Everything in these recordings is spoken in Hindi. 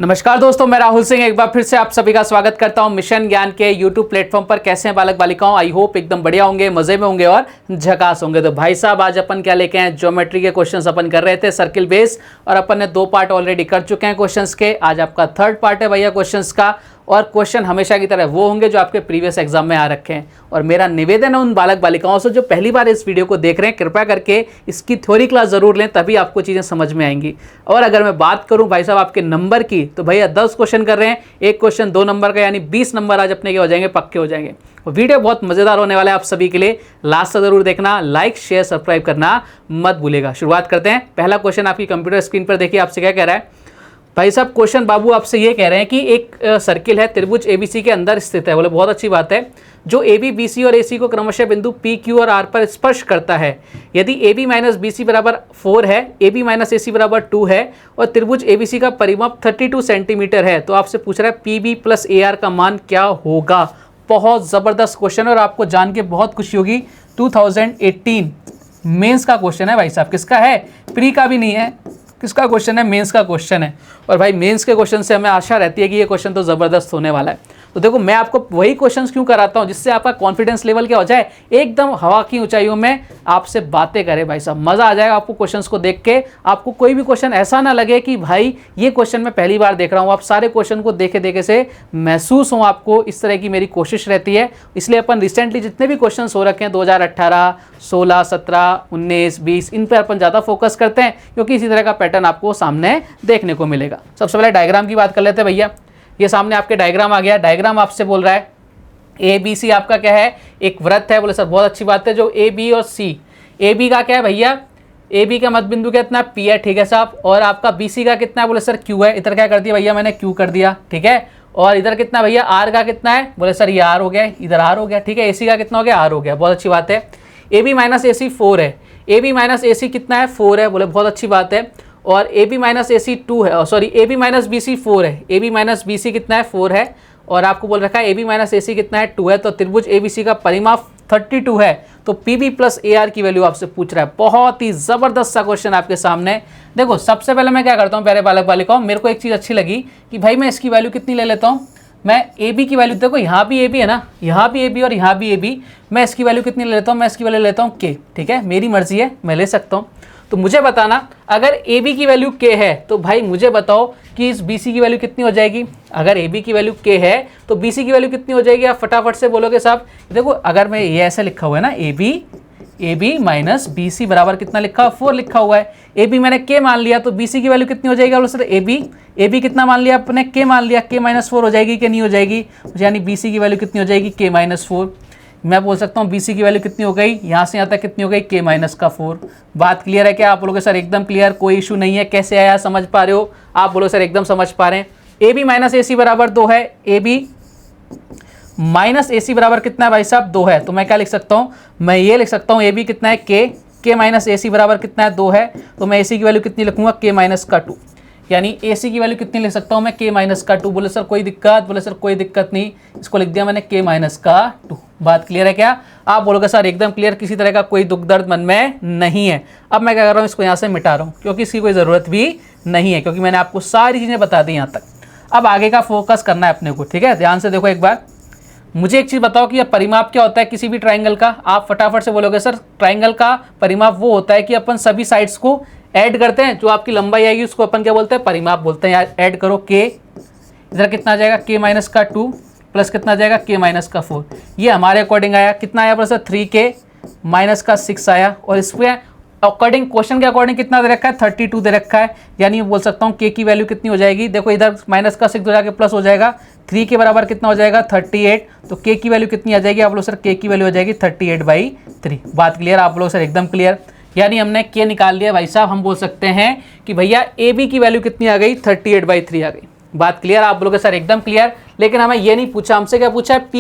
नमस्कार दोस्तों, मैं राहुल सिंह एक बार फिर से आप सभी का स्वागत करता हूं मिशन ज्ञान के यूट्यूब प्लेटफॉर्म पर। कैसे हैं बालक बालिकाओं? आई होप एकदम बढ़िया होंगे, मजे में होंगे और झकास होंगे। तो भाई साहब आज अपन क्या लेके आए? ज्योमेट्री के क्वेश्चंस अपन कर रहे थे सर्किल बेस, और अपन ने 2 पार्ट ऑलरेडी कर चुके हैं क्वेश्चंस के। आज आपका 3rd पार्ट है भैया क्वेश्चंस का, और क्वेश्चन हमेशा की तरह वो होंगे जो आपके प्रीवियस एग्जाम में आ रखे हैं। और मेरा निवेदन है उन बालक बालिकाओं से जो पहली बार इस वीडियो को देख रहे हैं, कृपया करके इसकी थ्योरी क्लास जरूर लें, तभी आपको चीज़ें समझ में आएंगी। और अगर मैं बात करूं भाई साहब आपके नंबर की, तो भैया 10 क्वेश्चन कर रहे हैं, एक क्वेश्चन 2 नंबर का, यानी 20 नंबर आज अपने के हो जाएंगे, पक्के हो जाएंगे। और वीडियो बहुत मजेदार होने वाला है आप सभी के लिए, लास्ट तक जरूर देखना। लाइक शेयर सब्सक्राइब करना मत भूलेगा। शुरुआत करते हैं। पहला क्वेश्चन आपकी कंप्यूटर स्क्रीन पर देखिए, आपसे क्या कह रहा है भाई साहब? क्वेश्चन बाबू आपसे ये कह रहे हैं कि एक सर्किल है, त्रिभुज एबीसी के अंदर स्थित है। बोले बहुत अच्छी बात है। जो AB BC और AC को क्रमशः बिंदु P Q और R पर स्पर्श करता है। यदि AB माइनस BC बराबर 4 है, AB माइनस AC बराबर 2 है, और त्रिभुज ABC का परिमाप 32 सेंटीमीटर है, तो आपसे पूछ रहा है PB प्लस AR का मान क्या होगा। बहुत ज़बरदस्त क्वेश्चन है और आपको जान के बहुत खुशी होगी। 2018 मेंस का क्वेश्चन है भाई साहब। किसका है? प्री का भी नहीं है, किसका क्वेश्चन है? मेंस का क्वेश्चन है। और भाई मेंस के क्वेश्चन से हमें आशा रहती है कि ये क्वेश्चन तो ज़बरदस्त होने वाला है। तो देखो मैं आपको वही क्वेश्चंस क्यों कराता हूँ जिससे आपका कॉन्फिडेंस लेवल क्या हो जाए, एकदम हवा की ऊंचाइयों में आपसे बातें करे भाई साहब। मज़ा आ जाएगा आपको क्वेश्चंस को देख के। आपको कोई भी क्वेश्चन ऐसा ना लगे कि भाई ये क्वेश्चन मैं पहली बार देख रहा हूँ। आप सारे क्वेश्चन को देखे देखे से महसूस हो आपको, इस तरह की मेरी कोशिश रहती है। इसलिए अपन रिसेंटली जितने भी क्वेश्चन हो रखे हैं 2018, 16, 17, 19, 20, इन पर अपन ज़्यादा फोकस करते हैं, क्योंकि इसी तरह का पैटर्न आपको सामने देखने को मिलेगा। सबसे पहले डायग्राम की बात कर लेते हैं भैया। ये सामने आपके डायग्राम आ गया। डायग्राम आपसे बोल रहा है ABC आपका क्या है? एक वृत्त है। बोले सर बहुत अच्छी बात है। जो AB और C, AB का क्या है भैया? AB का मध्य बिंदु कितना है? P है, ठीक है साहब। और आपका BC का कितना है? बोले सर Q है। इधर क्या कर दिया भैया मैंने? Q कर दिया, ठीक है। और इधर कितना भैया? R का कितना है? बोले सर ये R हो गया, इधर R हो गया, ठीक है। AC का कितना हो गया? R हो गया, बहुत अच्छी बात है। AB माइनस AC 4 है। AB माइनस AC कितना है? 4 है। बोले बहुत अच्छी बात है। और AB माइनस AC 2 है, सॉरी AB माइनस BC 4 है। AB माइनस BC कितना है? 4 है। और आपको बोल रखा है AB माइनस AC कितना है? 2 है। तो त्रिभुज ABC का परिमाप 32 है। तो PB प्लस AR की वैल्यू आपसे पूछ रहा है। बहुत ही ज़बरदस्त सा क्वेश्चन आपके सामने। देखो सबसे पहले मैं क्या करता हूँ प्यारे बालक बालिकाओं, मेरे को एक चीज़ अच्छी लगी कि भाई मैं इसकी वैल्यू कितनी ले लेता हूँ। मैं AB की वैल्यू, देखो यहाँ भी AB है ना, यहाँ भी AB और यहाँ भी AB, मैं इसकी वैल्यू कितनी ले लेता हूँ? मैं इसकी वैल्यू लेता हूँ K, ठीक है। मेरी मर्जी है, मैं ले सकता हूँ। तो मुझे बताना, अगर AB की वैल्यू K है तो भाई मुझे बताओ कि इस BC की वैल्यू कितनी हो जाएगी। अगर AB की वैल्यू K है तो BC की वैल्यू कितनी हो जाएगी? आप फटाफट से बोलोगे साहब। देखो अगर मैं ये ऐसे लिखा हुआ है ना, AB माइनस BC बराबर कितना लिखा हुआ? 4 लिखा हुआ है। AB मैंने K मान लिया, तो BC की वैल्यू कितनी हो जाएगी? बोलो सर AB कितना मान लिया आपने? K मान लिया। K माइनस 4 हो जाएगी कि नहीं हो जाएगी? यानी BC की वैल्यू कितनी हो जाएगी? K minus 4। मैं बोल सकता हूँ BC की वैल्यू कितनी हो गई? यहाँ से यहाँ तक कितनी हो गई? K माइनस का 4। बात क्लियर है क्या? आप बोलोगे सर एकदम क्लियर, कोई इशू नहीं है। कैसे आया, समझ पा रहे हो? आप बोलो सर एकदम समझ पा रहे हैं। AB माइनस AC बराबर 2 है। AB माइनस AC बराबर कितना है भाई साहब? 2 है। तो मैं क्या लिख सकता हूँ? मैं ये लिख सकता हूँ AB कितना है? K माइनस AC बराबर कितना है? 2 है। तो मैं AC की वैल्यू कितनी लिखूंगा? K माइनस का 2। यानी AC की वैल्यू कितनी लिख सकता हूँ मैं? K माइनस का 2। बोले सर कोई दिक्कत? बोले सर कोई दिक्कत नहीं, इसको लिख दिया मैंने K माइनस का 2। बात क्लियर है क्या? आप बोलोगे सर एकदम क्लियर, किसी तरह का कोई दुख दर्द मन में नहीं है। अब मैं क्या कर रहा हूँ, इसको यहाँ से मिटा रहा हूँ, क्योंकि इसकी कोई ज़रूरत भी नहीं है, क्योंकि मैंने आपको सारी चीज़ें बता दी यहाँ तक। अब आगे का फोकस करना है अपने को, ठीक है। ध्यान से देखो एक बार। मुझे एक चीज़ बताओ कि यह परिमाप क्या होता है किसी भी ट्राइंगल का? आप फटाफट से बोलोगे सर ट्राइंगल का परिमाप वो होता है कि अपन सभी साइड्स को ऐड करते हैं, जो आपकी लंबाई आएगी उसको अपन क्या बोलते हैं? परिमाप बोलते हैं। यार ऐड करो K, इधर कितना आ जाएगा? K माइनस का 2 प्लस कितना आ जाएगा? K माइनस का 4। ये हमारे अकॉर्डिंग आया, कितना आया सर? 3K माइनस का 6 आया। और इसमें अकॉर्डिंग, क्वेश्चन के अकॉर्डिंग कितना दे रखा है? 32 दे रखा है। यानी बोल सकता हूँ K की वैल्यू कितनी हो जाएगी? देखो इधर माइनस का 6 हो जाके प्लस हो जाएगा, 3 के बराबर कितना हो जाएगा? 38। तो K की वैल्यू कितनी आ जाएगी? आप लोग सर K की वैल्यू हो जाएगी 38/3। बात क्लियर? आप लोग सर एकदम क्लियर। यानी हमने K निकाल लिया भाई साहब। हम बोल सकते हैं कि भैया AB की वैल्यू कितनी आ गई? 38/3 आ गई। बात क्लियर? आप बोलोगे सर एकदम क्लियर। लेकिन हमें ये नहीं पूछा, हमसे क्या पूछा है?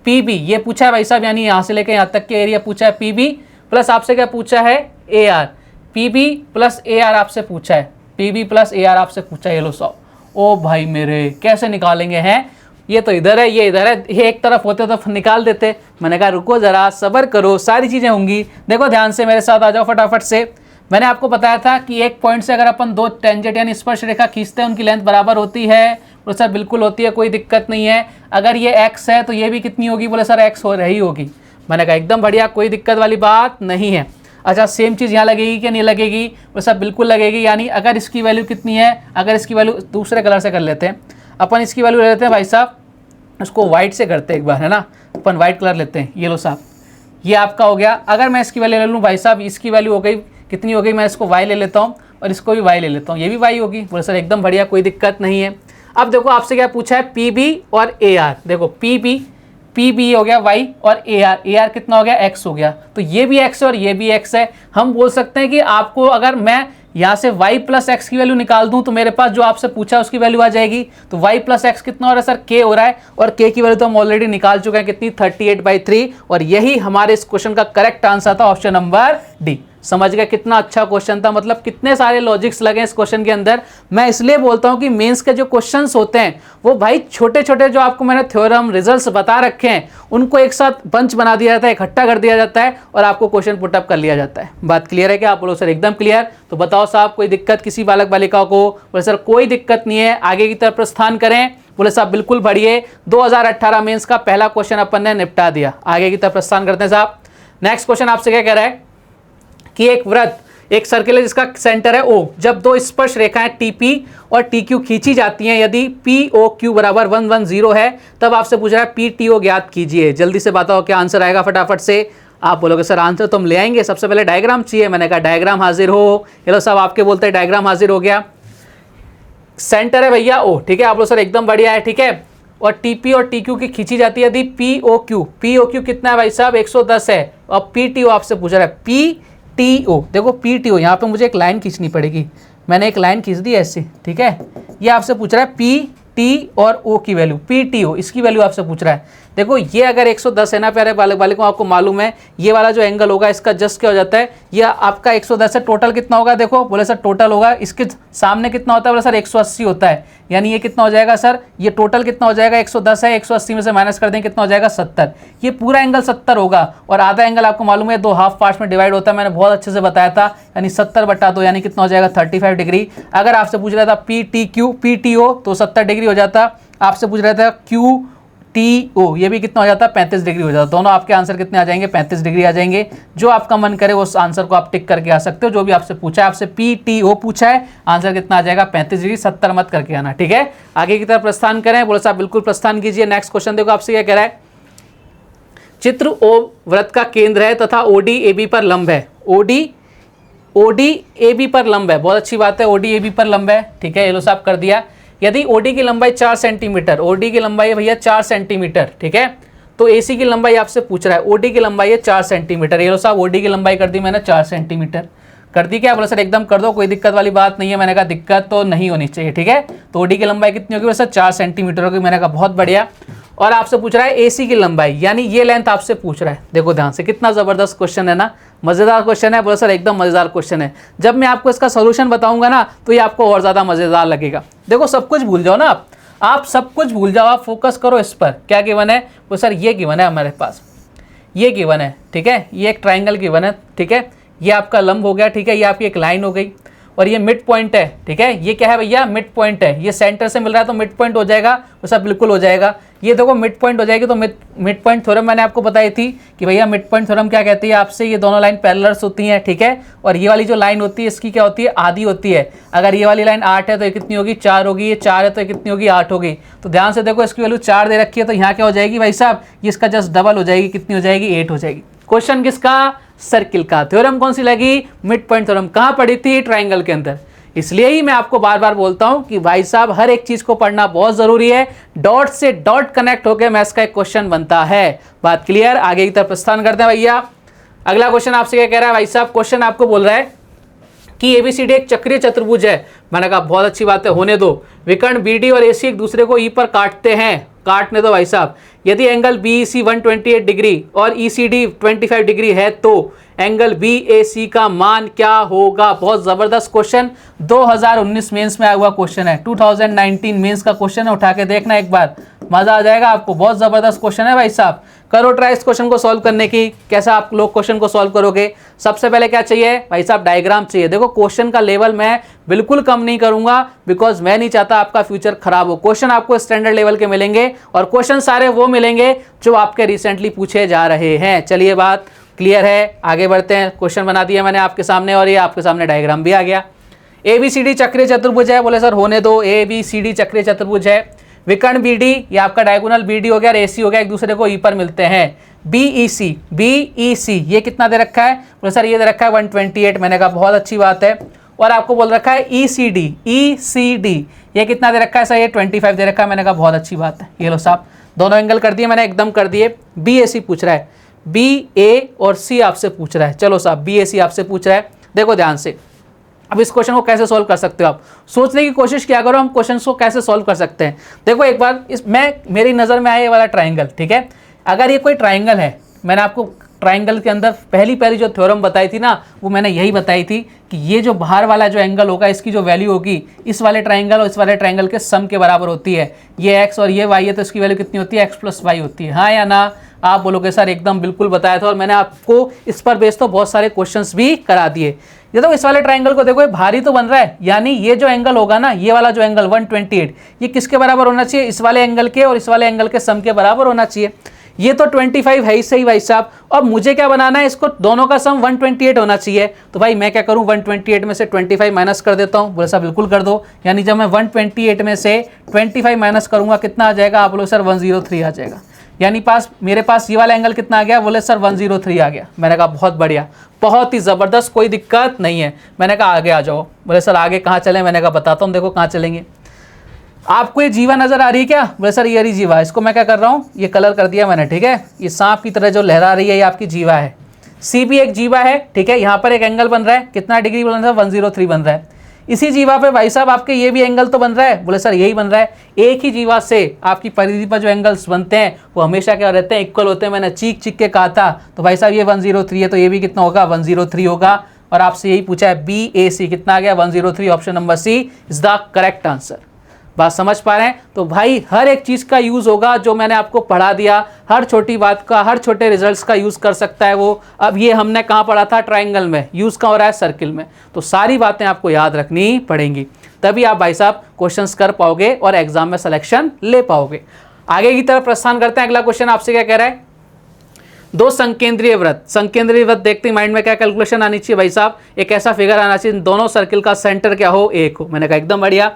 PB ये पूछा है भाई साहब, यानी यहाँ से लेकर यहाँ तक के एरिया पूछा है PB, प्लस आपसे क्या पूछा है? AR। PB प्लस AR आपसे पूछा है, PB प्लस AR आपसे पूछा है। ये लो 100। ओ भाई मेरे, कैसे निकालेंगे हैं? ये तो इधर है, ये इधर है, ये एक तरफ होते तो निकाल देते। मैंने कहा रुको ज़रा, सब्र करो, सारी चीज़ें होंगी। देखो ध्यान से मेरे साथ आ जाओ फटाफट से। मैंने आपको बताया था कि एक पॉइंट से अगर अपन दो टेंजेंट यानी स्पर्श रेखा खींचते हैं उनकी लेंथ बराबर होती है। बोले सर बिल्कुल होती है, कोई दिक्कत नहीं है। अगर ये x है तो ये भी कितनी होगी? बोले सर x हो रही होगी। मैंने कहा एकदम बढ़िया, कोई दिक्कत वाली बात नहीं है। अच्छा सेम चीज़ यहाँ लगेगी कि नहीं लगेगी? बोले सर बिल्कुल लगेगी। यानी अगर इसकी वैल्यू कितनी है, अगर इसकी वैल्यू दूसरे कलर से कर लेते हैं अपन, इसकी वैल्यू ले लेते हैं भाई साहब, उसको वाइट से करते हैं एक बार, है ना। अपन वाइट कलर लेते हैं, ये लो साहब, ये आपका हो गया। अगर मैं इसकी वैल्यू ले लूँ भाई साहब, इसकी वैल्यू हो गई कितनी हो गई? मैं इसको y ले लेता हूँ और इसको भी y ले लेता हूँ, ये भी y होगी। बोले सर एकदम बढ़िया, कोई दिक्कत नहीं है। अब देखो आपसे क्या पूछा है, PB और AR। देखो PB हो गया y और AR कितना हो गया? x हो गया। तो ये भी x है और ये भी x है। हम बोल सकते हैं कि आपको अगर मैं यहाँ से y प्लस एक्स की वैल्यू निकाल दूं तो मेरे पास जो आपसे पूछा उसकी वैल्यू आ जाएगी। तो y प्लस एक्स कितना हो रहा है सर? k हो रहा है, और k की वैल्यू तो हम ऑलरेडी निकाल चुके हैं, कितनी? 38/3। और यही हमारे इस क्वेश्चन का करेक्ट आंसर था, ऑप्शन नंबर डी। समझ गए कितना अच्छा क्वेश्चन था, मतलब कितने सारे लॉजिक्स लगे इस क्वेश्चन के अंदर। मैं इसलिए बोलता हूं कि मेंस के जो क्वेश्चंस होते हैं वो भाई छोटे छोटे, जो आपको मैंने थ्योरम रिजल्ट्स बता रखे हैं उनको एक साथ बंच बना दिया जाता है, इकट्ठा कर दिया जाता है और आपको क्वेश्चन पुटअप कर लिया जाता है। बात क्लियर है क्या? आप बोलो सर एकदम क्लियर। तो बताओ साहब, कोई दिक्कत किसी बालक बालिका को? बोले सर कोई दिक्कत नहीं है, आगे की तरफ प्रस्थान करें। बोले साहब बिल्कुल बढ़िए, 2018 मेंस का पहला क्वेश्चन अपन ने निपटा दिया। आगे की तरफ प्रस्थान करते हैं साहब। नेक्स्ट क्वेश्चन आपसे क्या कह रहा है कि एक वृत्त, एक सर्किल है जिसका सेंटर है O, जब दो स्पर्श रेखाएं TP और TQ खींची जाती हैं, यदि POQ बराबर 110 है, तब आपसे पूछ रहा है PTO ज्ञात कीजिए। जल्दी से बताओ क्या आंसर आएगा फटाफट से। आप बोलोगे सर आंसर तो हम ले आएंगे, सबसे पहले डायग्राम चाहिए। मैंने कहा डायग्राम हाजिर हो। चलो साहब आपके बोलते हैं डायग्राम हाजिर हो गया। सेंटर है भैया O, ठीक है। आप बोलो सर एकदम बढ़िया है, ठीक है। और TP और TQ की खींची जाती है यदि POQ कितना है भाई साहब? 110 है। और PTO आपसे पूछ रहा है PTO। देखो PTO, यहाँ पे मुझे एक लाइन खींचनी पड़ेगी, मैंने एक लाइन खींच दी ऐसे, ठीक है। ये आपसे पूछ रहा है PT और O की वैल्यू, PTO इसकी वैल्यू आपसे पूछ रहा है। देखो ये अगर 110 है ना प्यारे बालक बालिकों, आपको मालूम है ये वाला जो एंगल होगा इसका जस्ट क्या हो जाता है, ये आपका 110 है। टोटल कितना होगा? देखो बोले सर टोटल होगा, इसके सामने कितना होता है? बोले सर 180 होता है। यानी ये कितना हो जाएगा सर? ये टोटल कितना हो जाएगा? 110 है, 180 में से माइनस कर दें कितना हो जाएगा? 70। ये पूरा एंगल 70 होगा। और आधा एंगल आपको मालूम है दो हाफ पार्ट्स में डिवाइड होता है, मैंने बहुत अच्छे से बताया था। यानी 70/2 यानी कितना हो जाएगा? 35 डिग्री। अगर आपसे पूछ रहा था PTO तो 70 डिग्री हो जाता। आपसे पूछ रहा था QTO, ये भी कितना हो जाता? 35 डिग्री हो जाता। दोनों आपके आंसर कितने आ जाएंगे? 35 डिग्री आ जाएंगे। जो आपका मन करे उस आंसर को आप टिक करके आ सकते हो। जो भी आपसे पूछा है, आपसे PTO पूछा है, आंसर कितना आ जाएगा? 35 डिग्री। 70 मत करके आना, ठीक है। आगे की तरफ प्रस्थान करें। बोले साहब बिल्कुल प्रस्थान कीजिए। नेक्स्ट क्वेश्चन देखो आपसे क्या कह रहा है, चित्र O वृत्त का केंद्र है तथा OD AB पर लंब है। OD AB पर लंब है, बहुत अच्छी बात है, OD AB पर लंब है, ठीक है। ये लो साहब कर दिया। यदि OD की लंबाई 4 सेंटीमीटर, OD की लंबाई है भैया 4 सेंटीमीटर, ठीक है। तो AC की लंबाई आपसे पूछ रहा है, OD की लंबाई है 4 सेंटीमीटर। ये लो साहब OD की लंबाई कर दी मैंने 4 सेंटीमीटर, कर दी क्या? बोला सर एकदम कर दो, कोई दिक्कत वाली बात नहीं है। मैंने कहा दिक्कत तो नहीं होनी चाहिए, ठीक है। तो OD की लंबाई कितनी होगी? सर 4 सेंटीमीटर होगी। मैंने कहा बहुत बढ़िया। और आपसे पूछ रहा है AC की लंबाई, यानी ये लेंथ आपसे पूछ रहा है। देखो ध्यान से, कितना जबरदस्त क्वेश्चन है ना, मजेदार क्वेश्चन है। बोला सर एकदम मजेदार क्वेश्चन है। जब मैं आपको इसका सोल्यूशन बताऊंगा ना तो ये आपको और ज्यादा मजेदार लगेगा। देखो सब कुछ भूल जाओ ना आप सब कुछ भूल जाओ, आप फोकस करो इस पर। क्या गिवन है? वो सर ये गिवन है हमारे पास, ये गिवन है, ठीक है। ये एक ट्राइंगल गिवन है, ठीक है। ये आपका लंब हो गया, ठीक है। ये आपकी एक लाइन हो गई और ये मिड पॉइंट है, ठीक है। ये क्या है भैया? मिड पॉइंट है। ये सेंटर से मिल रहा है तो मिड पॉइंट हो जाएगा, वो सब बिल्कुल हो जाएगा। ये देखो मिड पॉइंट हो जाएगी। तो मिड पॉइंट थ्योरम मैंने आपको बताई थी कि भैया मिड पॉइंट थ्योरम क्या कहती है आपसे, ये दोनों लाइन पैरेलल्स होती हैं, ठीक है। और ये वाली जो लाइन होती है इसकी क्या होती है? आधी होती है। अगर ये वाली लाइन 8 है तो ये कितनी होगी? 4 होगी। ये 4 है तो ये कितनी होगी? 8 होगी। तो ध्यान से देखो, इसकी वैल्यू 4 दे रखी है, तो यहाँ क्या हो जाएगी भाई साहब? ये इसका जस्ट डबल हो जाएगी। कितनी हो जाएगी? 8 हो जाएगी। क्वेश्चन किसका? सर्किल का। थ्योरम कौन सी लगी? Mid point theorem. कहाँ पढ़ी थी? ट्राइंगल के अंदर। इसलिए ही मैं आपको बार बार बोलता हूं कि भाई साहब हर एक चीज को पढ़ना बहुत जरूरी है। डॉट से डॉट कनेक्ट होकर मैथ्स का एक क्वेश्चन बनता है। बात क्लियर? आगे की तरफ प्रस्थान करते हैं भैया। अगला क्वेश्चन आपसे क्या कह रहा है भाई साहब? क्वेश्चन आपको बोल रहा है कि ABCD एक चक्रीय चतुर्भुज है। मैंने कहा बहुत अच्छी बात है, होने दो। विकर्ण BD और AC एक दूसरे को E पर काटते हैं, काटने दो भाई साहब। यदि एंगल BEC 128 डिग्री और ECD 25 डिग्री है तो एंगल BAC का मान क्या होगा? बहुत जबरदस्त क्वेश्चन, 2019 मेंस में आया हुआ क्वेश्चन है। 2019 मेंस का क्वेश्चन है, उठा के देखना एक बार, मजा आ जाएगा आपको। बहुत जबरदस्त क्वेश्चन है भाई साहब। करो ट्राई इस क्वेश्चन को सॉल्व करने की। कैसा आप लोग क्वेश्चन को सॉल्व करोगे? सबसे पहले क्या चाहिए भाई साहब? डायग्राम चाहिए। देखो क्वेश्चन का लेवल मैं बिल्कुल कम नहीं करूंगा, बिकॉज मैं नहीं चाहता आपका फ्यूचर खराब हो। क्वेश्चन आपको स्टैंडर्ड लेवल के मिलेंगे और क्वेश्चन सारे वो मिलेंगे जो आपके रिसेंटली पूछे जा रहे हैं। चलिए बात क्लियर है, आगे बढ़ते हैं। क्वेश्चन बना दिया मैंने आपके सामने और ये आपके सामने डायग्राम भी आ गया। ABCD चक्रीय चतुर्भुज है। बोले सर होने दो, ABCD चक्रीय चतुर्भुज है। विकर्ण BD, ये आपका डायगोनल BD हो गया और AC हो गया, एक दूसरे को E पर मिलते हैं। BEC ये कितना दे रखा है? बोले सर ये दे रखा है 128। मैंने कहा बहुत अच्छी बात है। और आपको बोल रखा है ECD ये कितना दे रखा है? सर ये 25 दे रखा है। मैंने कहा बहुत अच्छी बात है। ये लो साहब दोनों एंगल कर दिए मैंने, एकदम कर दिए। BAC पूछ रहा है, BA और C आपसे पूछ रहा है। चलो साहब BAC आपसे पूछ रहा है, देखो ध्यान से। अब इस क्वेश्चन को कैसे सॉल्व कर सकते हो आप? सोचने की कोशिश किया करो हम क्वेश्चन को कैसे सॉल्व कर सकते हैं। देखो एक बार मेरी नज़र में आया ये वाला ट्राइंगल, ठीक है। अगर ये कोई ट्राइंगल है, मैंने आपको ट्राइंगल के अंदर पहली जो थ्योरम बताई थी ना, वो मैंने यही बताई थी कि ये जो बाहर वाला जो एंगल होगा, इसकी जो वैल्यू होगी इस वाले ट्राइंगल और इस वाले ट्राइंगल के सम के बराबर होती है। ये x और ये y है तो इसकी वैल्यू कितनी होती है? x + y होती है। हाँ या ना? आप बोलोगे सर एकदम बिल्कुल बताया था और मैंने आपको इस पर बेस तो बहुत सारे क्वेश्चंस भी करा दिए। ये तो इस वाले ट्राइंगल को देखो, ये भारी तो बन रहा है, यानी ये जो एंगल होगा ना, ये वाला जो एंगल 128, ये किसके बराबर होना चाहिए? इस वाले एंगल के और इस वाले एंगल के सम के बराबर होना चाहिए। ये तो 25 है ही सही भाई साहब। अब मुझे क्या बनाना है? इसको दोनों का सम 128 होना चाहिए। तो भाई मैं क्या करूं? 128 में से 25 माइनस कर देता हूं। बोले साहब बिल्कुल कर दो। यानी जब मैं 128 में से 25 माइनस करूंगा कितना आ जाएगा? आप बोलो सर 103 आ जाएगा। यानी मेरे पास ये वाला एंगल कितना आ गया? बोले सर 103 आ गया। मैंने कहा बहुत बढ़िया, बहुत ही ज़बरदस्त, कोई दिक्कत नहीं है। मैंने कहा आगे आ जाओ। बोले सर आगे कहाँ चलें? मैंने कहा बताता हूँ, देखो कहाँ चलेंगे। आपको ये जीवा नज़र आ रही है क्या? बोले सर ये रही जीवा। इसको मैं क्या कर रहा हूँ? ये कलर कर दिया मैंने, ठीक है। ये सांप की तरह जो लहरा रही है ये आपकी जीवा है। C भी एक जीवा है, ठीक है। यहाँ पर एक एंगल बन रहा है, कितना डिग्री बन रहा है? 103 बन रहा है। इसी जीवा पे भाई साहब आपके ये भी एंगल तो बन रहा है। बोले सर यही बन रहा है। एक ही जीवा से आपकी परिधि पर जो एंगल्स बनते हैं वो हमेशा क्या रहते हैं? इक्वल होते हैं। मैंने चीख के कहा था। तो भाई साहब ये 103 है तो ये भी कितना होगा? 103 होगा। और आपसे यही पूछा है BAC कितना आ गया? 103। Option number C is the correct answer. बात समझ पा रहे हैं? तो भाई हर एक चीज़ का यूज़ होगा जो मैंने आपको पढ़ा दिया, हर छोटी बात का, हर छोटे रिजल्ट्स का यूज़ कर सकता है वो। अब ये हमने कहाँ पढ़ा था? ट्राइंगल में। यूज़ कहाँ हो रहा है? सर्किल में। तो सारी बातें आपको याद रखनी पड़ेंगी, तभी आप भाई साहब क्वेश्चंस कर पाओगे और एग्जाम में सिलेक्शन ले पाओगे। आगे की तरफ प्रस्थान करते हैं। अगला क्वेश्चन आपसे क्या कह रहा है? दो संकेंद्रीय वृत्त। संकेंद्रीय वृत्त देखते ही माइंड में क्या कैलकुलेशन आनी चाहिए भाई साहब? एक ऐसा फिगर आना चाहिए दोनों सर्किल का सेंटर क्या हो? 1 हो। मैंने कहा एकदम बढ़िया।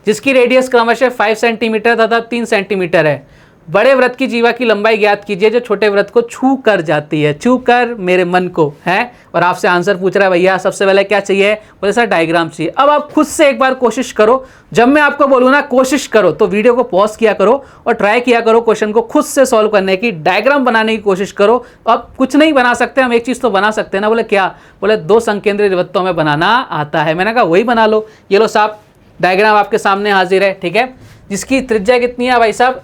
जिसकी रेडियस क्रमशः 5 सेंटीमीटर तथा 3 सेंटीमीटर है। बड़े वृत्त की जीवा की लंबाई ज्ञात कीजिए जो छोटे वृत्त को छू कर जाती है। छू कर मेरे मन को है। और आपसे आंसर पूछ रहा है भैया सबसे पहले क्या चाहिए? बोले सर डायग्राम चाहिए। अब आप खुद से एक बार कोशिश करो, जब मैं आपको बोलूँ ना कोशिश करो तो वीडियो को पॉज किया करो और ट्राई किया करो क्वेश्चन को खुद से सॉल्व करने की, डायग्राम बनाने की कोशिश करो। अब कुछ नहीं बना सकते हम, एक चीज़ तो बना सकते हैं ना। बोले क्या? बोले दो संकेंद्रीय वृत्तों में बनाना आता है। मैंने कहा वही बना लो। ये लो साहब डायग्राम आपके सामने हाजिर है, ठीक है। जिसकी त्रिज्या कितनी है भाई साहब?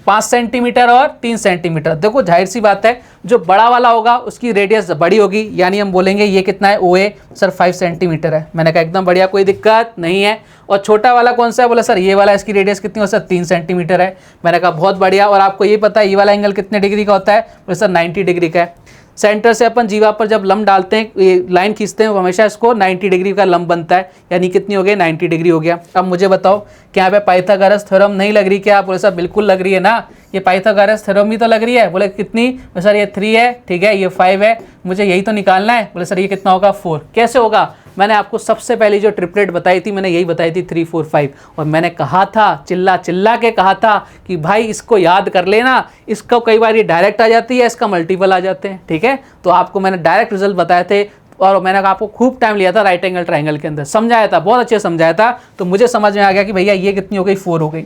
5 सेंटीमीटर और 3 सेंटीमीटर। देखो जाहिर सी बात है जो बड़ा वाला होगा उसकी रेडियस बड़ी होगी, यानी हम बोलेंगे ये कितना है? OA सर 5 सेंटीमीटर है। मैंने कहा एकदम बढ़िया, कोई दिक्कत नहीं है। और छोटा वाला कौन सा है? बोला सर ये वाला, इसकी रेडियस कितनी हो सर? 3 सेंटीमीटर है। मैंने कहा बहुत बढ़िया। और आपको ये पता है ये वाला एंगल कितने डिग्री का होता है? बोले सर 90 डिग्री का है। सेंटर से अपन जीवा पर जब लंब डालते हैं, ये लाइन खींचते हैं, हमेशा इसको 90 डिग्री का लंब बनता है, यानी कितनी हो गई? 90 डिग्री हो गया। अब मुझे बताओ क्या यहाँ पे पाइथागोरस थ्योरम नहीं लग रही क्या? बोले सर बिल्कुल लग रही है ना, ये पाइथागोरस थ्योरम ही तो लग रही है। बोले कितनी? बोले सर ये 3 है, ठीक है, ये 5 है, मुझे यही तो निकालना है। बोले सर ये कितना होगा? 4। कैसे होगा? मैंने आपको सबसे पहली जो ट्रिपलेट बताई थी मैंने यही बताई थी 3 4 5। और मैंने कहा था, चिल्ला चिल्ला के कहा था कि भाई इसको याद कर लेना। इसको कई बार ये डायरेक्ट आ जाती है, इसका मल्टीपल आ जाते हैं, ठीक है। तो आपको मैंने डायरेक्ट रिजल्ट बताए थे और मैंने आपको खूब टाइम लिया था राइट एंगल ट्राइंगल के अंदर, समझाया था, बहुत अच्छे समझाया था। तो मुझे समझ में आ गया कि भैया ये कितनी हो गई? 4 हो गई।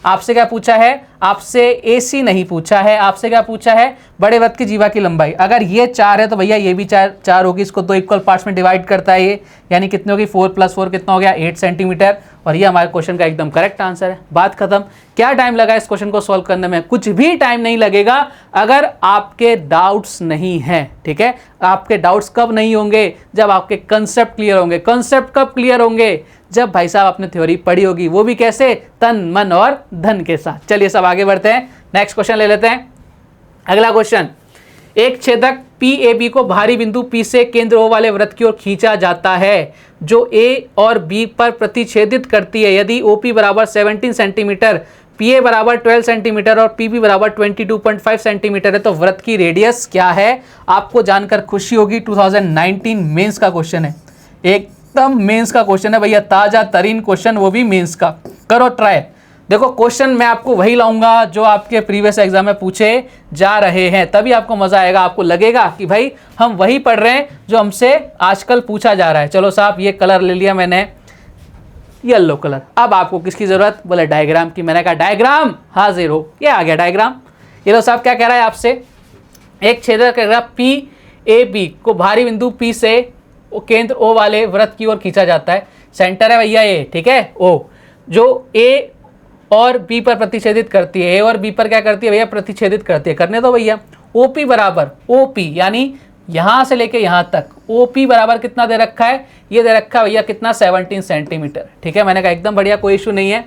आपसे क्या पूछा है? आपसे AC नहीं पूछा है, आपसे क्या पूछा है? बड़े वृत्त की जीवा की लंबाई। अगर ये 4 है तो भैया ये भी 4 होगी। इसको 2 इक्वल पार्ट्स में डिवाइड करता है ये, यानी कितनी होगी? 4 + 4 कितना हो गया? 8 सेंटीमीटर। और ये हमारे क्वेश्चन का एकदम करेक्ट आंसर है। बात खत्म। क्या टाइम लगा इस क्वेश्चन को सॉल्व करने में? कुछ भी टाइम नहीं लगेगा अगर आपके डाउट्स नहीं हैं, ठीक है। आपके डाउट्स कब नहीं होंगे? जब आपके कंसेप्ट क्लियर होंगे। कंसेप्ट कब क्लियर होंगे? जब भाई साहब आपने थ्योरी पढ़ी होगी, वो भी कैसे? तन मन और धन के साथ। चलिए सब आगे बढ़ते हैं, नेक्स्ट क्वेश्चन ले लेते हैं। अगला क्वेश्चन, एक छेदक PAB को बाहरी बिंदु P से केंद्र O वाले वृत्त की ओर खींचा जाता है जो A और B पर प्रतिच्छेदित करती है। यदि OP बराबर 17 सेंटीमीटर, PA बराबर 12 सेंटीमीटर और PB बराबर 22.5 सेंटीमीटर है तो वृत्त की रेडियस क्या है? आपको जानकर खुशी होगी, 2019 मेंस का क्वेश्चन है, एकदम मेंस का क्वेश्चन है भैया, ताजा तरीन क्वेश्चन, वो भी मेंस का। करो ट्राई। देखो क्वेश्चन मैं आपको वही लाऊंगा जो आपके प्रीवियस एग्जाम में पूछे जा रहे हैं, तभी आपको मजा आएगा, आपको लगेगा कि भाई हम वही पढ़ रहे हैं जो हमसे आजकल पूछा जा रहा है। चलो साहब, ये कलर ले लिया मैंने, येलो कलर। अब आपको किसकी जरूरत? बोले डायग्राम की। मैंने कहा डायग्राम हाजिर हो, ये आ गया डायग्राम। ये लो साहब, क्या कह रहा है आपसे, एक छेदक PAB को बाहरी बिंदु P से केंद्र O वाले वृत्त की ओर खींचा जाता है। सेंटर है भैया ये, ठीक है, O, जो A और B पर प्रतिच्छेदित करती है। A और B पर क्या करती है भैया? प्रतिच्छेदित करती है। करने दो भैया। OP बराबर OP, यानी यहां से लेके यहां तक OP बराबर कितना दे रखा है? ये दे रखा है भैया कितना? 17 सेंटीमीटर। ठीक है, मैंने कहा एकदम बढ़िया, कोई इशू नहीं है।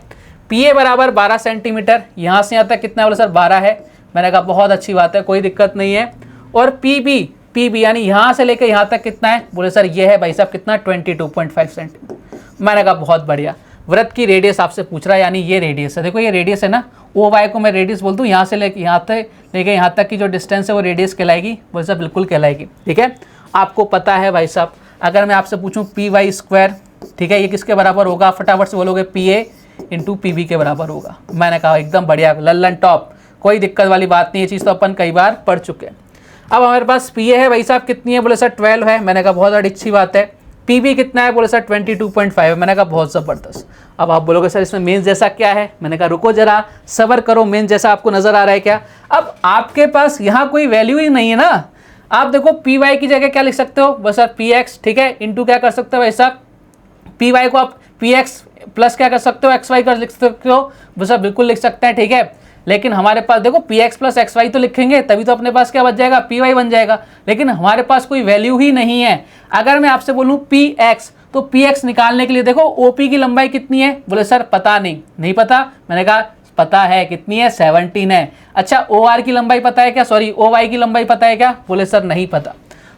PA बराबर 12 सेंटीमीटर, यहां से यहां तक कितना? बोले सर 12 है। मैंने कहा बहुत अच्छी बात है, कोई दिक्कत नहीं है। और PB यानी यहां से लेके यहां तक कितना है? बोले सर ये है भाई साहब कितना? 22.5 सेंटीमीटर। मैंने कहा बहुत बढ़िया। वृत्त की रेडियस आपसे पूछ रहा है, यानी ये रेडियस है। देखो ये रेडियस है ना, OY को मैं रेडियस बोल दूँ, यहाँ से लेके यहाँ तक की जो डिस्टेंस है वो रेडियस कहलाएगी। बोले सर बिल्कुल कहलाएगी। ठीक है, आपको पता है भाई साहब, अगर मैं आपसे पूछूं PY स्क्वायर, ठीक है, ये किसके बराबर होगा? फटाफट से बोलोगे PA इंटू PB के बराबर होगा। मैंने कहा एकदम बढ़िया, लल्लन टॉप, कोई दिक्कत वाली बात नहीं, ये चीज़ तो अपन कई बार पढ़ चुके हैं। अब हमारे पास PA है भाई साहब कितनी है? बोले सर 12 है। मैंने कहा बहुत बड़ी अच्छी बात है। PB कितना है? बोले सर 22.5 है। मैंने कहा बहुत ज़बरदस्त। अब आप बोलोगे सर इसमें मेंस जैसा क्या है? मैंने कहा रुको जरा, सब्र करो, मेंस जैसा आपको नजर आ रहा है क्या? अब आपके पास यहाँ कोई वैल्यू ही नहीं है ना। आप देखो PY की जगह क्या लिख सकते हो? बस सर PX, ठीक है, इंटू क्या कर सकते हो भाई साहब? PY को आप PX प्लस क्या कर सकते हो? XY कर लिख सकते हो। बस सर बिल्कुल लिख सकते हैं, ठीक है। लेकिन हमारे पास देखो PX प्लस XY तो लिखेंगे तभी तो अपने पास क्या बच जाएगा? PY बन जाएगा। लेकिन हमारे पास कोई वैल्यू ही नहीं है। अगर मैं आपसे बोलूँ PX, तो PX निकालने के लिए देखो OP की लंबाई कितनी है? बोले सर पता नहीं पता। मैंने कहा पता है, कितनी है? 17 है। अच्छा OR की लंबाई पता है क्या? सॉरी OY की लंबाई पता है क्या? बोले सर नहीं पता।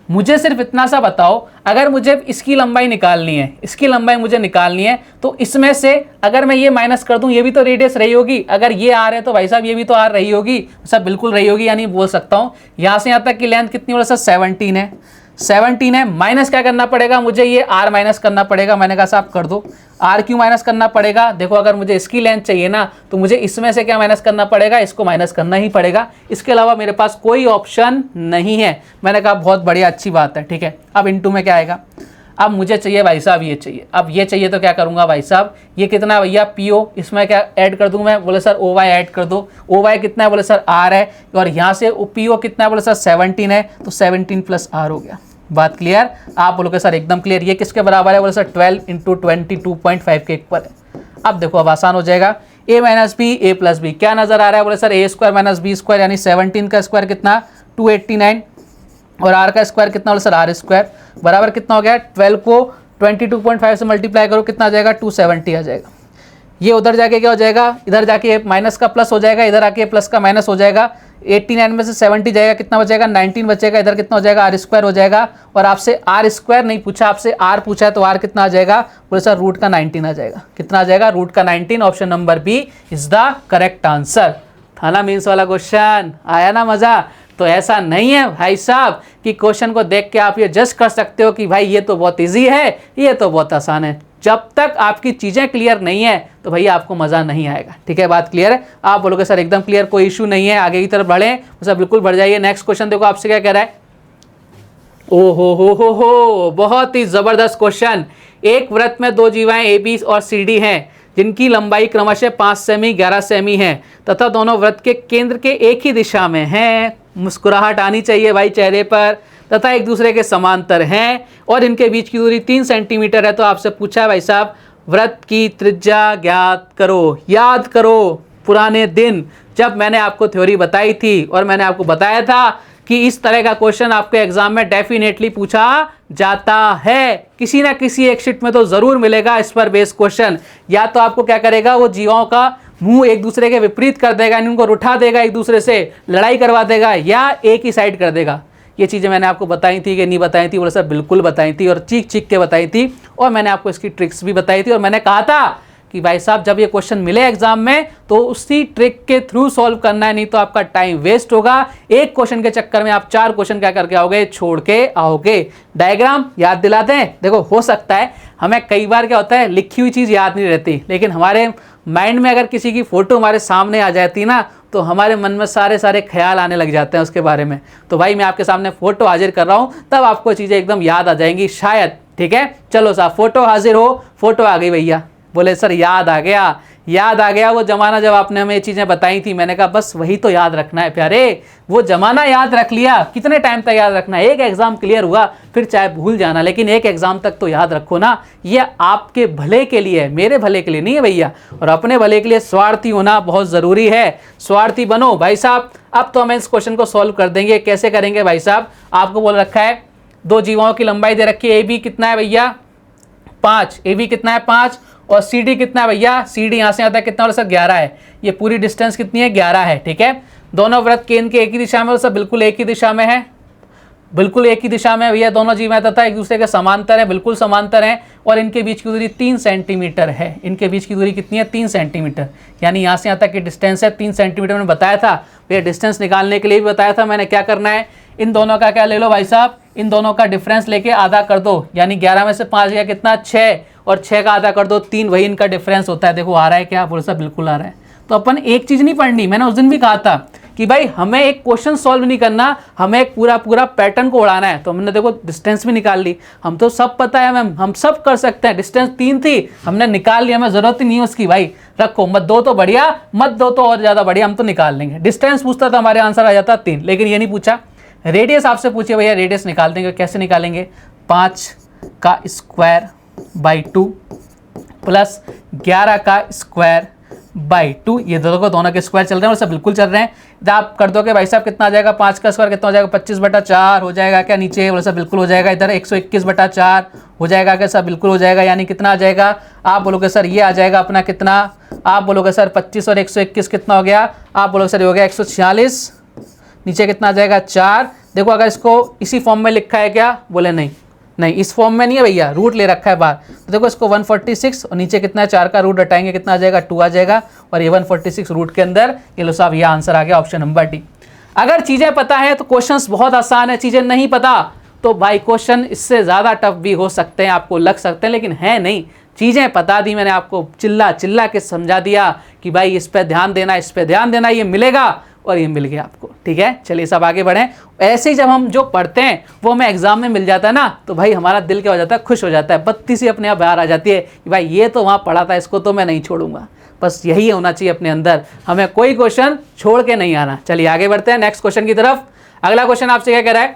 मुझे सिर्फ इतना सा बताओ, अगर मुझे इसकी लंबाई निकालनी है, इसकी लंबाई मुझे निकालनी है, तो इसमें से अगर मैं ये माइनस कर दूं, ये भी तो रेडियस रही होगी। अगर ये R है तो भाई साहब ये भी तो R रही होगी। सब बिल्कुल रही होगी, यानी बोल सकता हूँ यहाँ से यहाँ तक की लेंथ कितनी? बोला सर 17 है। 17 है, माइनस क्या करना पड़ेगा मुझे? ये R माइनस करना पड़ेगा। मैंने कहा साहब कर दो। R क्यों माइनस करना पड़ेगा? देखो अगर मुझे इसकी लेंथ चाहिए ना, तो मुझे इसमें से क्या माइनस करना पड़ेगा? इसको माइनस करना ही पड़ेगा। इसके अलावा मेरे पास कोई ऑप्शन नहीं है। मैंने कहा बहुत बढ़िया, अच्छी बात है, ठीक है। अब इनटू में क्या आएगा? अब मुझे चाहिए भाई साहब ये चाहिए। अब ये चाहिए तो क्या करूंगा भाई साहब? ये कितना भैया? PO, इसमें क्या ऐड कर दूं मैं? बोले सर OY ऐड कर दो। OY कितना है? बोले सर R है। और यहाँ से PO कितना है? बोले सर 17 है। तो 17 प्लस R हो गया। बात क्लियर? आप बोलोगे सर एकदम क्लियर। ये किसके बराबर है? बोले सर 12 इंटू 22.5 के ऊपर है। अब देखो अब आसान हो जाएगा। A minus B, A plus B, क्या नजर आ रहा है? बोले sir A square minus B square, यानी 17 का स्क्वायर कितना? 289, और R का स्क्वायर कितना? बोले सर R स्क्वायर बराबर कितना हो गया? 12 को 22.5 से मल्टीप्लाई करो, कितना आ जाएगा? 270 आ जाएगा। ये उधर जाके क्या हो जाएगा? इधर जाके माइनस का प्लस हो जाएगा, इधर आके प्लस का माइनस हो जाएगा। 89 में से 70 जाएगा, कितना बचेगा? 19 बचेगा। इधर कितना हो जाएगा? R स्क्वायर हो जाएगा। और आपसे R स्क्वायर नहीं पूछा, आपसे R पूछा है, तो R कितना आ जाएगा? बोले सर रूट का 19 आ जाएगा। कितना आ जाएगा? रूट का 19। Option number B is the correct answer. थाना मीन्स वाला क्वेश्चन आया ना मजा? तो ऐसा नहीं है भाई साहब कि क्वेश्चन को देख के आप ये जज कर सकते हो कि भाई ये तो बहुत इजी है, ये तो बहुत आसान है। जब तक आपकी चीज़ें क्लियर नहीं है तो भैया आपको मज़ा नहीं आएगा। ठीक है, बात क्लियर है? आप बोलोगे सर एकदम क्लियर, कोई इशू नहीं है, आगे की तरफ बढ़ें, सर बिल्कुल बढ़ जाइए। नेक्स्ट क्वेश्चन देखो आपसे क्या कह रहा है। ओ हो, बहुत ही ज़बरदस्त क्वेश्चन। एक वृत्त में दो जीवाएं ए बी और सी डी हैं जिनकी लंबाई क्रमशः 5 सेमी 11 सेमी है तथा दोनों वृत्त के केंद्र के एक ही दिशा में हैं। मुस्कुराहट आनी चाहिए भाई चेहरे पर। तथा एक दूसरे के समांतर हैं और इनके बीच की दूरी 3 सेंटीमीटर है। तो आपसे पूछा है भाई साहब वृत्त की त्रिज्या ज्ञात करो। याद करो पुराने दिन जब मैंने आपको थ्योरी बताई थी और मैंने आपको बताया था कि इस तरह का क्वेश्चन आपके एग्जाम में डेफिनेटली पूछा जाता है। किसी ना किसी एक शीट में तो जरूर मिलेगा इस पर बेस्ड क्वेश्चन। या तो आपको क्या करेगा, वो जीवाओं का मुंह एक दूसरे के विपरीत कर देगा, इनको उठा देगा, एक दूसरे से लड़ाई करवा देगा, या एक ही साइड कर देगा। ये चीज़ें मैंने आपको बताई थी कि नहीं बताई थी? बोले सर बिल्कुल बताई थी, और चीख चीख के बताई थी, और मैंने आपको इसकी ट्रिक्स भी बताई थी। और मैंने कहा था कि भाई साहब जब ये क्वेश्चन मिले एग्जाम में तो उसी ट्रिक के थ्रू सॉल्व करना है, नहीं तो आपका टाइम वेस्ट होगा। एक क्वेश्चन के चक्कर में आप 4 क्वेश्चन क्या करके आओगे? छोड़ के आओगे। डायग्राम याद दिलाते हैं। देखो हो सकता है हमें कई बार क्या होता है, लिखी हुई चीज़ याद नहीं रहती, लेकिन हमारे माइंड में अगर किसी की फ़ोटो हमारे सामने आ जाती ना, तो हमारे मन में सारे सारे ख्याल आने लग जाते हैं उसके बारे में। तो भाई मैं आपके सामने फ़ोटो हाजिर कर रहा हूँ, तब आपको चीज़ें एकदम याद आ जाएंगी शायद। ठीक है, चलो साहब फ़ोटो हाजिर हो। फ़ोटो आ गई भैया। बोले सर याद आ गया, याद आ गया वो ज़माना जब आपने हमें ये चीज़ें बताई थी। मैंने कहा बस वही तो याद रखना है प्यारे, वो ज़माना याद रख लिया। कितने टाइम तक याद रखना है? एक एग्ज़ाम क्लियर हुआ फिर चाहे भूल जाना, लेकिन एक एग्ज़ाम तक तो याद रखो ना। ये आपके भले के लिए है, मेरे भले के लिए नहीं है भैया। और अपने भले के लिए स्वार्थी होना बहुत ज़रूरी है। स्वार्थी बनो भाई साहब। अब तो हम इस क्वेश्चन को सॉल्व कर देंगे। कैसे करेंगे भाई साहब? आपको बोल रखा है 2 जीवाओं की लंबाई दे रखी है। ए बी कितना है भैया? 5। ए बी कितना है? 5। और सी डी कितना है भैया? सी डी यहाँ से आता है कितना? और सर 11 है। ये पूरी डिस्टेंस कितनी है? 11 है। ठीक है, दोनों वृत्त केंद्र के एक ही दिशा में, और सर बिल्कुल एक ही दिशा में है, बिल्कुल एक ही दिशा में भैया। दोनों जीव तथा एक दूसरे के समांतर है, बिल्कुल समांतर है, और इनके बीच की दूरी 3 सेंटीमीटर है। इनके बीच की दूरी कितनी है? 3 सेंटीमीटर। यानी यहाँ से यहाँ तक की डिस्टेंस है 3 सेंटीमीटर। मैंने बताया था भैया, डिस्टेंस निकालने के लिए भी बताया था मैंने। क्या करना है? इन दोनों का क्या ले लो भाई साहब? इन दोनों का डिफरेंस लेके आधा कर दो, यानी 11 में से 5 गया कितना? 6, और 6 का आधा कर दो 3, वही इनका डिफरेंस होता है। देखो आ रहा है क्या? बोले साहब बिल्कुल आ रहा है। तो अपन एक चीज़ नहीं पढ़नी, मैंने उस दिन भी कहा था कि भाई हमें एक क्वेश्चन सॉल्व नहीं करना, हमें एक पूरा पैटर्न को उड़ाना है। तो हमने देखो डिस्टेंस भी निकाल ली, हम तो सब पता है मैम, हम सब कर सकते हैं। डिस्टेंस 3 थी, हमने निकाल लिया, हमें जरूरत ही नहीं है उसकी। भाई रखो, मत दो तो बढ़िया, मत दो तो और ज़्यादा बढ़िया, हम तो निकाल लेंगे। डिस्टेंस पूछता तो हमारे आंसर आ जाता 3, लेकिन ये नहीं पूछा। रेडियस आपसे पूछिए भैया, रेडियस निकाल देंगे। कैसे निकालेंगे? 5 का स्क्वायर बाई 2 प्लस 11 का स्क्वायर बाई 2। ये दोनों के स्क्वायर चल रहे हैं और सब बिल्कुल चल रहे हैं। जब आप कर दोगे भाई साहब कितना आ जाएगा? 5 का स्क्वायर कितना हो जाएगा? 25/4 हो जाएगा क्या? नीचे बोले सब बिल्कुल हो जाएगा। इधर 121/4 हो जाएगा क्या? सब बिल्कुल हो जाएगा। यानी कितना आ जाएगा? आप बोलोगे सर ये आ जाएगा अपना कितना? आप बोलोगे सर 25 और 121 कितना हो गया? आप बोलोगे सर ये हो गया 146। नीचे कितना आ जाएगा? 4। देखो अगर इसको इसी फॉर्म में लिखा है क्या? बोले नहीं, नहीं इस फॉर्म में नहीं है भैया, रूट ले रखा है बाहर। तो देखो इसको 146 और नीचे कितना है? 4 का रूट हटाएंगे कितना आ जाएगा? 2 आ जाएगा। और ये 146 रूट के अंदर, ये लो साहब ये आंसर आ गया ऑप्शन नंबर डी। अगर चीज़ें पता है तो क्वेश्चंस बहुत आसान है, चीज़ें नहीं पता तो भाई क्वेश्चन इससे ज़्यादा टफ भी हो सकते हैं, आपको लग सकते हैं, लेकिन है नहीं। चीज़ें बता दी मैंने आपको, चिल्ला चिल्ला के समझा दिया कि भाई इस पर ध्यान देना, इस पर ध्यान देना, ये मिलेगा, और ये मिल गया आपको। ठीक है, चलिए सब आगे बढ़ें। ऐसे ही जब हम जो पढ़ते हैं वो हमें एग्जाम में मिल जाता है ना, तो भाई हमारा दिल क्या हो जाता है? खुश हो जाता है, बत्ती सी अपने आप बाहर आ जाती है कि भाई ये तो वहाँ पढ़ा था, इसको तो मैं नहीं छोड़ूंगा। बस यही होना चाहिए अपने अंदर, हमें कोई क्वेश्चन छोड़ के नहीं आना। चलिए आगे बढ़ते हैं नेक्स्ट क्वेश्चन की तरफ। अगला क्वेश्चन आपसे क्या कह रहा है?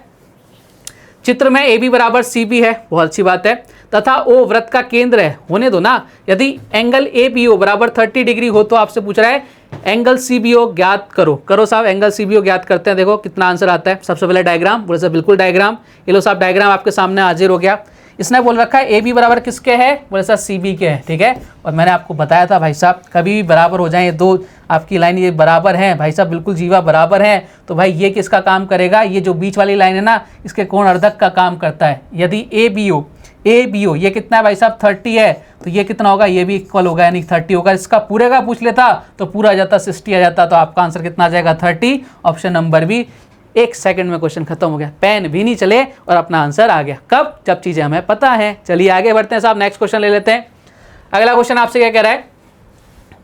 चित्र में ए बी बराबर सी बी है, बहुत अच्छी बात है, तथा ओ वृत्त का केंद्र है। होने दो ना। यदि एंगल ए बी ओ बराबर 30 डिग्री हो तो आपसे पूछ रहा है एंगल सी बी ओ ज्ञात करो। करो साहब, एंगल सी बी ओ ज्ञात करते हैं। देखो कितना आंसर आता है। सबसे पहले डायग्राम, बोले सर बिल्कुल डायग्राम। ये लो साहब डायग्राम आपके सामने हाजिर हो गया। इसने बोल रखा है ए बी बराबर किसके है? बोले सर सी बी के है। ठीक है, और मैंने आपको बताया था भाई साहब कभी भी बराबर हो जाए, ये दो आपकी लाइन ये बराबर है भाई साहब, बिल्कुल जीवा बराबर है, तो भाई ये किसका काम करेगा? ये जो बीच वाली लाइन है ना, इसके कोण अर्धक का काम करता है। यदि ए बी ओ ये कितना है भाई साहब? 30 है, तो ये कितना होगा? ये भी इक्वल होगा, यानी 30 होगा। इसका पूरे का पूछ लेता तो पूरा आ जाता, 60 आ जाता, तो आपका आंसर कितना आ जाएगा? 30। Option number B. 1 सेकंड में क्वेश्चन खत्म हो गया, पेन भी नहीं चले और अपना आंसर आ गया। कब? जब चीज़ें हमें पता है। चलिए आगे बढ़ते हैं साहब, नेक्स्ट क्वेश्चन ले लेते हैं। अगला क्वेश्चन आपसे क्या कह रहा है?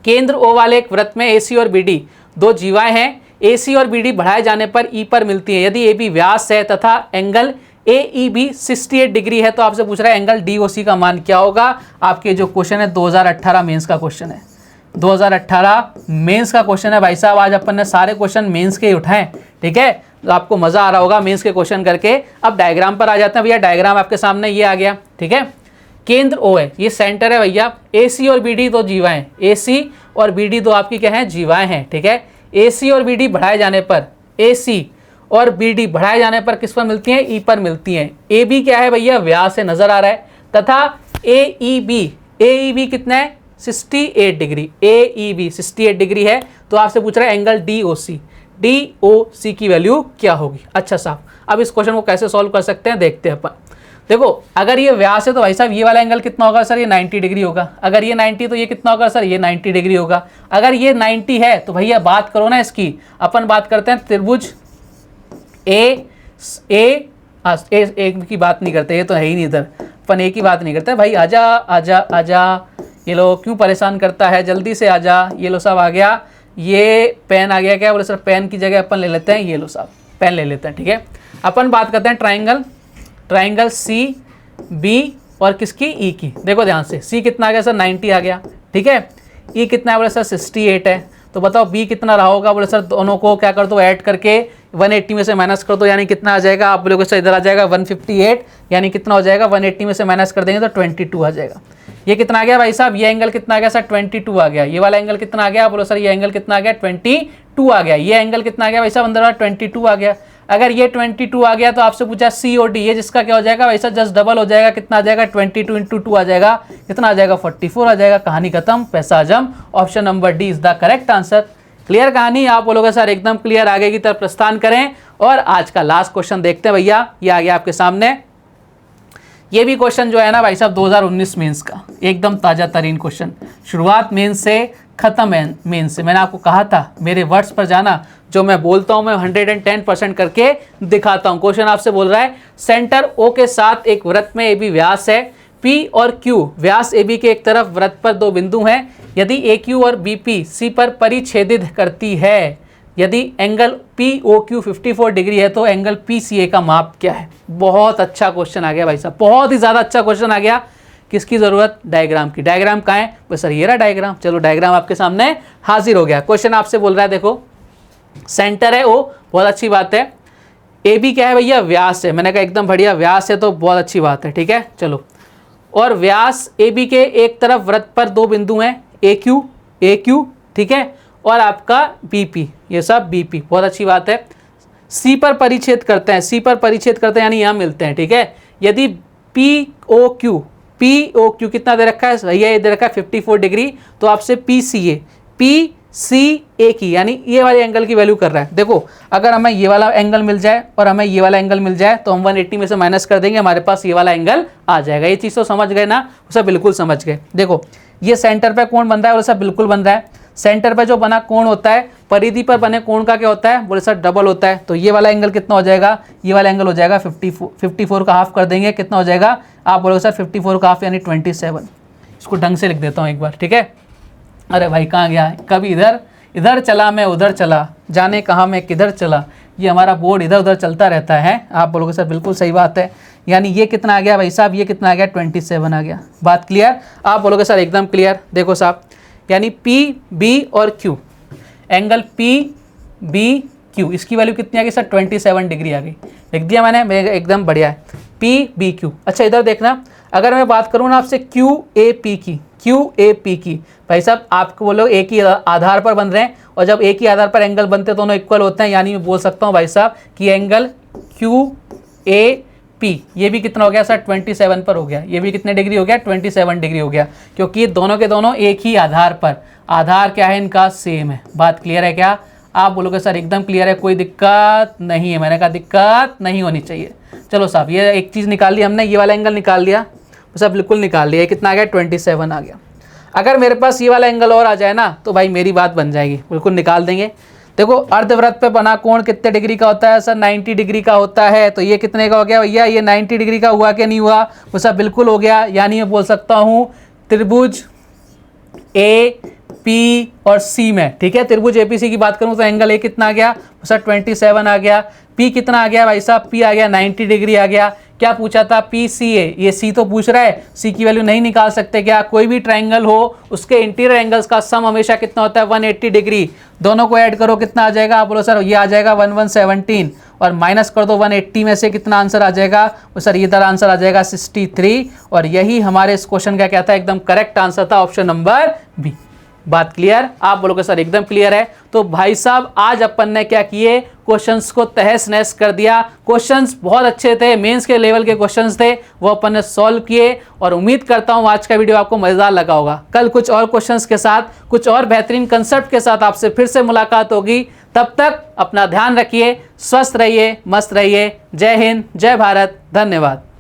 केंद्र ओ वाले एक वृत्त में ए सी और बी डी दो जीवाएं हैं। ए सी और बी डी बढ़ाए जाने पर ई पर मिलती है। यदि ए बी व्यास है तथा angle A E B 68 degree है, तो आपसे पूछ रहा है एंगल डी ओ सी का मान क्या होगा? आपके जो क्वेश्चन है 2018 मेंस का क्वेश्चन है, 2018 मेंस का क्वेश्चन है भाई साहब। आज अपन ने सारे क्वेश्चन मेंस के उठाए, ठीक है, तो आपको मजा आ रहा होगा मेंस के क्वेश्चन करके। अब डायग्राम पर आ जाते हैं भैया। डायग्राम आपके सामने ये आ गया, ठीक है। केंद्र ओ है, ये सेंटर है भैया। ए सी और बी डी दो जीवाएं, ए सी और बी डी दो आपकी क्या है? जीवाएं हैं, ठीक है। ए सी और बी डी बढ़ाए जाने पर, ए सी और बी डी बढ़ाए जाने पर किस पर मिलती हैं? ई पर मिलती हैं। ए बी क्या है भैया? व्यास है, नजर आ रहा है, तथा ए ई बी कितना है? 68 डिग्री, AEB 68 डिग्री है, तो आपसे पूछ रहा है एंगल DOC की वैल्यू क्या होगी। अच्छा साहब, अब इस क्वेश्चन को कैसे सॉल्व कर सकते हैं देखते हैं अपन। देखो अगर ये व्यास है तो भाई साहब ये वाला एंगल कितना होगा सर, ये 90 डिग्री होगा। अगर ये 90 तो ये कितना होगा सर, ये 90 डिग्री होगा। अगर ये 90 है तो भैया बात करो ना इसकी, अपन बात करते हैं त्रिभुज ए की बात नहीं करते, ये तो है ही नहीं इधर, अपन ए की बात नहीं करते भाई। आजा आजा आजा, ये लो क्यों परेशान करता है, जल्दी से आजा। ये लो साहब आ गया, ये पेन आ गया क्या, बोले सर पेन की जगह अपन ले लेते हैं, ये लो साहब पेन ले लेते हैं, ठीक है। अपन बात करते हैं ट्राइंगल CB और किसकी, E की। देखो ध्यान से, C कितना आ गया सर, 90 आ गया, ठीक है। E कितना है बोले सर 68 है, तो बताओ B कितना रहा होगा, बोले सर दोनों को क्या कर दो ऐड करके 180 में से माइनस कर दो, यानी कितना आ जाएगा, आप बोलोगे सर इधर आ जाएगा 158, यानी कितना हो जाएगा 180 में से माइनस कर देंगे तो 22 आ जाएगा। ये कितना आ गया भाई साहब, ये एंगल कितना आ गया सर 22 आ गया। ये वाला एंगल कितना आ गया, बोलो सर ये एंगल कितना आ गया 22 आ गया। ये एंगल कितना आ गया भाई साहब, अंदर वाला 22 आ गया। अगर ये 22 आ गया तो आपसे पूछा COD, ये जिसका क्या हो जाएगा भाई साहब, जस्ट डबल हो जाएगा, कितना आ जाएगा 22 × 2 आ जाएगा, कितना आ जाएगा 44 आ जाएगा। कहानी खत्म, पैसा हजम। Option number D is the correct answer. Clear कहानी, आप बोलोगे सर एकदम क्लियर, आगे की तरफ प्रस्थान करें। और आज का लास्ट क्वेश्चन देखते हैं भैया, ये आ गया आपके सामने। ये भी क्वेश्चन जो है ना भाई साहब 2019 मेंस का एकदम ताज़ा तरीन क्वेश्चन, शुरुआत मेंस से खत्म मेंस से। मैंने आपको कहा था मेरे वर्ड्स पर जाना, जो मैं बोलता हूँ मैं 110% करके दिखाता हूँ। क्वेश्चन आपसे बोल रहा है सेंटर O के साथ एक वृत्त में AB व्यास है, P और Q व्यास AB के एक तरफ वृत्त पर दो बिंदु हैं। यदि AQ और BP C पर परिच्छेदित करती है, यदि एंगल POQ 54 डिग्री है तो एंगल PCA का माप क्या है। बहुत अच्छा क्वेश्चन आ गया भाई साहब, बहुत ही ज़्यादा अच्छा क्वेश्चन आ गया। किसकी ज़रूरत, डायग्राम की। डायग्राम कहाँ है, बस सर ये रहा डायग्राम। चलो डायग्राम आपके सामने हाजिर हो गया। क्वेश्चन आपसे बोल रहा है, देखो सेंटर है O, बहुत अच्छी बात है। AB क्या है भैया, व्यास है। मैंने कहा एकदम बढ़िया, व्यास है तो बहुत अच्छी बात है, ठीक है। चलो, और व्यास AB के एक तरफ वृत्त पर दो बिंदु हैं, AQ, ठीक है, और आपका BP, ये सब BP, बहुत अच्छी बात है। C पर परिच्छेद करते हैं, C पर परिच्छेद करते हैं यानी यहाँ मिलते हैं, ठीक है। यदि POQ कितना दे रखा है भैया, ये दे रखा है 54 डिग्री, तो आपसे PCA की यानी ये वाले एंगल की वैल्यू कर रहा है। देखो अगर हमें ये वाला एंगल मिल जाए और हमें ये वाला एंगल मिल जाए तो हम 180 में से माइनस कर देंगे, हमारे पास ये वाला एंगल आ जाएगा। ये चीज़ तो समझ गए ना, उसे बिल्कुल समझ गए। देखो ये सेंटर पे कोण बन रहा है, वैसा बिल्कुल बन रहा है। सेंटर पे जो बना कोण होता है, परिधि पर बने कोण का क्या होता है, बोले सर डबल होता है। तो ये वाला एंगल कितना हो जाएगा, ये वाला एंगल हो जाएगा 54 का हाफ कर देंगे, कितना हो जाएगा, आप बोलोगे सर 54 का हाफ यानी 27। इसको ढंग से लिख देता हूँ एक बार, ठीक है। अरे भाई कहाँ गया, कभी इधर चला मैं उधर चला, जाने कहाँ मैं किधर चला। ये हमारा बोर्ड इधर उधर चलता रहता है। आप बोलोगे सर बिल्कुल सही बात है, यानी ये कितना आ गया भाई साहब, ये कितना आ गया 27 आ गया। बात क्लियर, आप बोलोगे सर एकदम क्लियर। देखो साहब, यानी PB और Q, एंगल PBQ, इसकी वैल्यू कितनी आ गई सर 27 डिग्री आ गई। लिख दिया मैंने, एकदम बढ़िया है। PBQ, अच्छा इधर देखना, अगर मैं बात करूँ ना आपसे QAP की, भाई साहब आपको बोलो एक ही आधार पर बन रहे हैं, और जब एक ही आधार पर एंगल बनते हैं दोनों इक्वल होते हैं, यानी मैं बोल सकता हूँ भाई साहब कि एंगल QAP ये भी कितना हो गया सर 27 पर हो गया। ये भी कितने डिग्री हो गया 27 डिग्री हो गया, क्योंकि दोनों के दोनों एक ही आधार पर, आधार क्या है इनका सेम है। बात क्लियर है क्या, आप बोलोगे सर एकदम क्लियर है, कोई दिक्कत नहीं है। मैंने कहा दिक्कत नहीं होनी चाहिए। चलो साहब ये एक चीज़ निकाल ली हमने, ये वाला एंगल निकाल लिया, सब बिल्कुल निकाल लिया। कितना आ गया 27 आ गया। अगर मेरे पास ये वाला एंगल और आ जाए ना तो भाई मेरी बात बन जाएगी, बिल्कुल निकाल देंगे। देखो अर्धवृत्त पे बना कोण कितने डिग्री का होता है सर, 90 डिग्री का होता है। तो ये कितने का हो गया भैया, ये 90 डिग्री का हुआ कि नहीं हुआ, वो सब बिल्कुल हो गया। यानी मैं बोल सकता हूँ त्रिभुज AP और C में, ठीक है। त्रिभुज APC की बात करूँ तो एंगल A कितना आ गया सर 27 आ गया। P कितना आ गया भाई साहब, P आ गया 90 डिग्री आ गया। क्या पूछा था PCA, ये C तो पूछ रहा है, C की वैल्यू नहीं निकाल सकते क्या। कोई भी ट्रायंगल हो उसके इंटीरियर एंगल्स का सम हमेशा कितना होता है 180 डिग्री। दोनों को ऐड करो कितना आ जाएगा, आप बोलो सर ये आ जाएगा 1117, और माइनस कर दो 180 में से, कितना आंसर आ जाएगा, वो सर इधर आंसर आ जाएगा 63। और यही हमारे इस क्वेश्चन का क्या था, एकदम करेक्ट आंसर था ऑप्शन नंबर बी। बात क्लियर? आप बोलोगे सर एकदम क्लियर है। तो भाई साहब आज अपन ने क्या किए, क्वेश्चंस को तहस नहस कर दिया। क्वेश्चंस बहुत अच्छे थे, मेंस के लेवल के क्वेश्चंस थे, वो अपन ने सॉल्व किए और उम्मीद करता हूं आज का वीडियो आपको मजेदार लगा होगा। कल कुछ और क्वेश्चंस के साथ, कुछ और बेहतरीन कंसेप्ट के साथ आपसे फिर से मुलाकात होगी। तब तक अपना ध्यान रखिए, स्वस्थ रहिए, मस्त रहिए। जय हिंद, जय भारत, धन्यवाद।